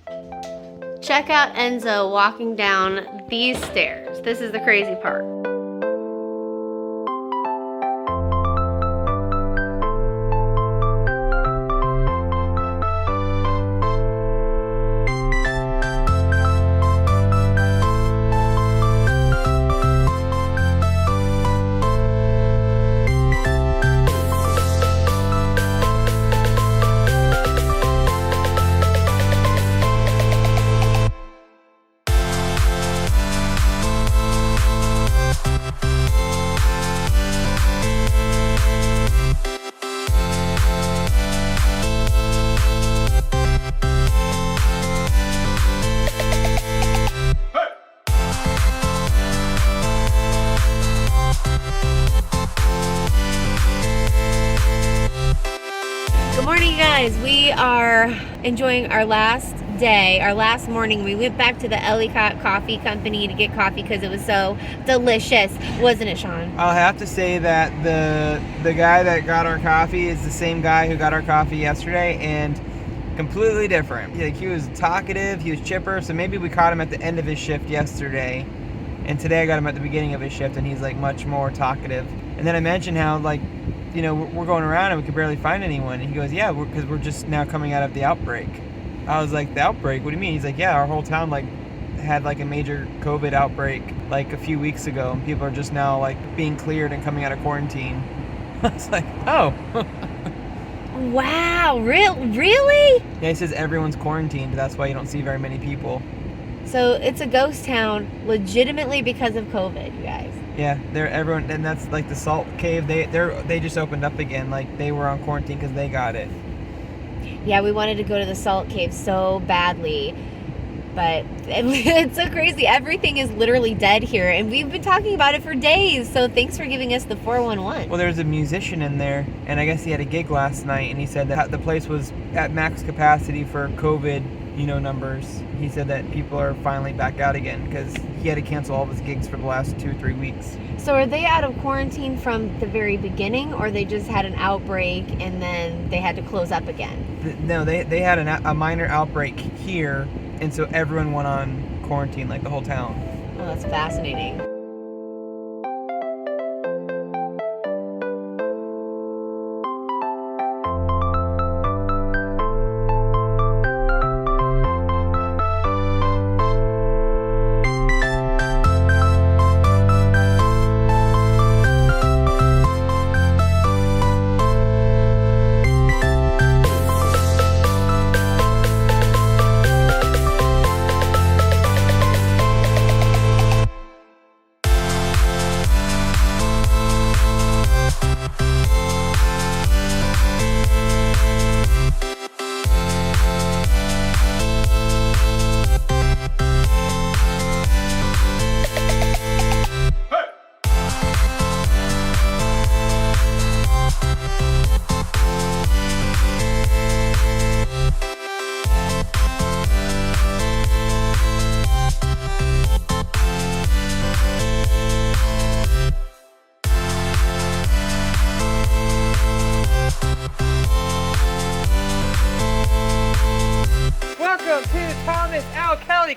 Check out Enzo walking down these stairs. This is the crazy part. Good morning, you guys. We are enjoying our last day, our last morning. We went back to the Ellicott Coffee Company to get coffee because it was so delicious, wasn't it, Shawn? I'll have to say that the guy that got our coffee is the same guy who got our coffee yesterday, and completely different. He was talkative, he was chipper, so maybe we caught him at the end of his shift yesterday, and today I got him at the beginning of his shift, and he's like much more talkative. And then I mentioned how, like, you know, we're going around and we could barely find anyone. And he goes, yeah, because we're just now coming out of the outbreak. I was like, the outbreak? What do you mean? He's like, yeah, our whole town like had like a major COVID outbreak like a few weeks ago, and people are just now like being cleared and coming out of quarantine. I was like, oh. Wow, really? Yeah, he says everyone's quarantined. That's why you don't see very many people. So it's a ghost town legitimately because of COVID, you guys. Yeah, everyone, and that's like the salt cave. They just opened up again. Like they were on quarantine because they got it. Yeah, we wanted to go to the salt cave so badly, but it's so crazy. Everything is literally dead here, and we've been talking about it for days. So thanks for giving us the 411. Well, there's a musician in there, and I guess he had a gig last night, and he said that the place was at max capacity for COVID, numbers. He said that people are finally back out again because he had to cancel all of his gigs for the last 2 or 3 weeks. So are they out of quarantine from the very beginning, or they just had an outbreak and then they had to close up again? No, they had a minor outbreak here, and so everyone went on quarantine, like the whole town. Oh, that's fascinating.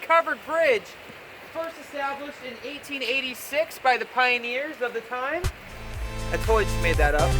Covered bridge, first established in 1886 by the pioneers of the time. I totally just made that up.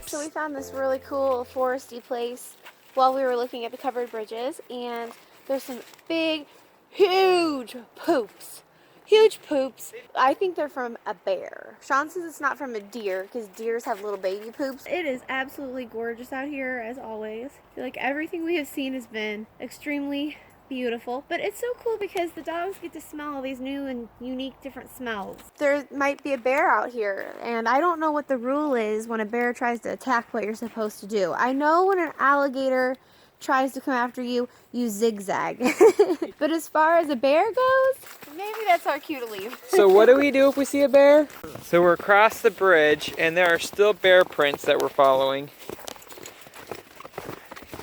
So we found this really cool foresty place while we were looking at the covered bridges, and there's some big, huge poops. Huge poops. I think they're from a bear. Shawn says it's not from a deer because deers have little baby poops. It is absolutely gorgeous out here as always. I feel like everything we have seen has been extremely beautiful, but it's so cool because the dogs get to smell all these new and unique different smells. There might be a bear out here, and I don't know what the rule is when a bear tries to attack what you're supposed to do. I know when an alligator tries to come after you, you zigzag. But as far as a bear goes, maybe that's our cue to leave. So what do we do if we see a bear? So we're across the bridge, and there are still bear prints that we're following.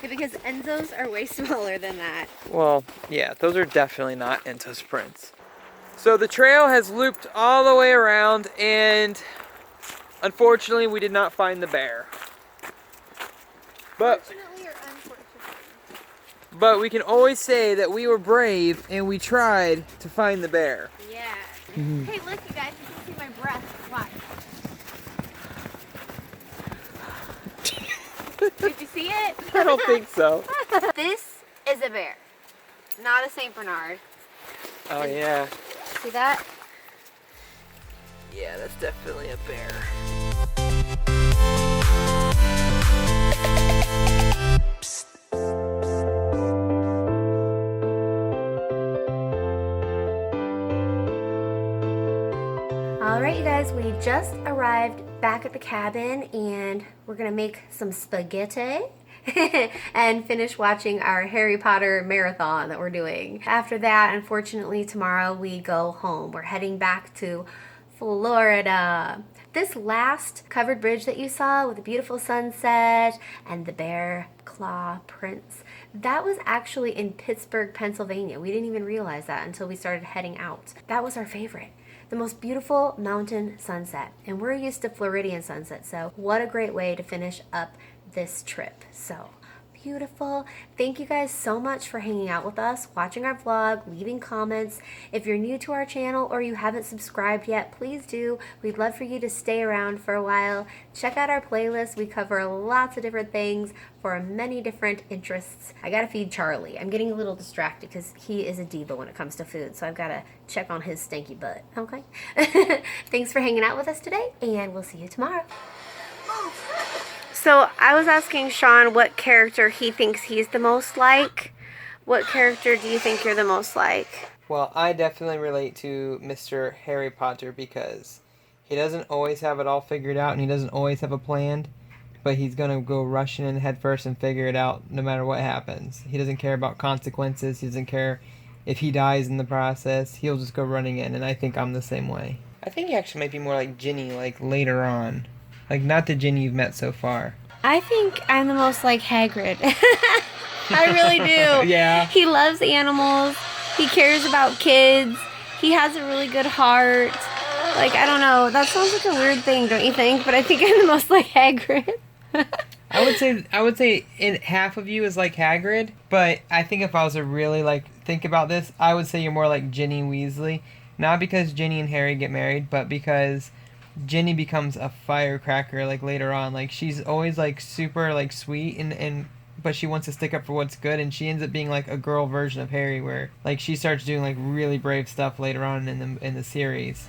Yeah, because Enzo's are way smaller than that. Well, yeah, those are definitely not Enzo's prints. So the trail has looped all the way around, and unfortunately we did not find the bear. But Fortunately But we can always say that we were brave and we tried to find the bear. Yeah. Hey, look, you guys, you can see my breath. Watch. Did you see it? I don't think so. This is a bear, not a Saint Bernard. Oh yeah. See that? Yeah, that's definitely a bear. Alright, you guys, we just arrived back at the cabin and we're gonna make some spaghetti and finish watching our Harry Potter marathon that we're doing. After that, unfortunately, tomorrow we go home. We're heading back to Florida. This last covered bridge that you saw with the beautiful sunset and the bear claw prints, that was actually in Pittsburgh, Pennsylvania. We didn't even realize that until we started heading out. That was our favorite. The most beautiful mountain sunset. And we're used to Floridian sunset, so what a great way to finish up this trip. So beautiful. Thank you guys so much for hanging out with us, watching our vlog, leaving comments. If you're new to our channel or you haven't subscribed yet, please do. We'd love for you to stay around for a while. Check out our playlist. We cover lots of different things for many different interests. I gotta feed Charlie. I'm getting a little distracted because he is a diva when it comes to food, so I've gotta check on his stanky butt, okay? Thanks for hanging out with us today, and we'll see you tomorrow. So I was asking Shawn what character he thinks he's the most like. What character do you think you're the most like? Well, I definitely relate to Mr. Harry Potter because he doesn't always have it all figured out and he doesn't always have a plan, but he's going to go rushing in head first and figure it out no matter what happens. He doesn't care about consequences. He doesn't care if he dies in the process. He'll just go running in, and I think I'm the same way. I think he actually might be more like Ginny, like later on. Like, not the Ginny you've met so far. I think I'm the most like Hagrid. I really do. Yeah. He loves animals. He cares about kids. He has a really good heart. Like, I don't know. That sounds like a weird thing, don't you think? But I think I'm the most like Hagrid. I would say in half of you is like Hagrid, but I think if I was to really like think about this, I would say you're more like Ginny Weasley. Not because Ginny and Harry get married, but because Ginny becomes a firecracker like later on. Like, she's always like super like sweet and but she wants to stick up for what's good, and she ends up being like a girl version of Harry, where like she starts doing like really brave stuff later on in the series.